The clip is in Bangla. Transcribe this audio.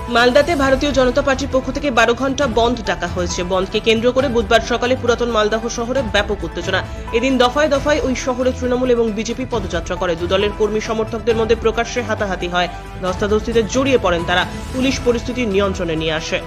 মালদাতে ভারতীয় জনতা পার্টির পক্ষ থেকে 12 ঘন্টা বন্ধ ডাকা হয়েছে। বন্ধকে কেন্দ্র করে বুধবার সকালে পুরাতন মালদহ শহরে ব্যাপক উত্তেজনা। এদিন দফায় দফায় ওই শহরে তৃণমূল এবং বিজেপি পদযাত্রা করে। দুদলের কর্মী সমর্থকদের মধ্যে প্রকাশ্যে হাতাহাতি হয়। ধস্তাধস্তিতে জড়িয়ে পড়েন তারা। পুলিশ পরিস্থিতি নিয়ন্ত্রণে নিয়ে আসে।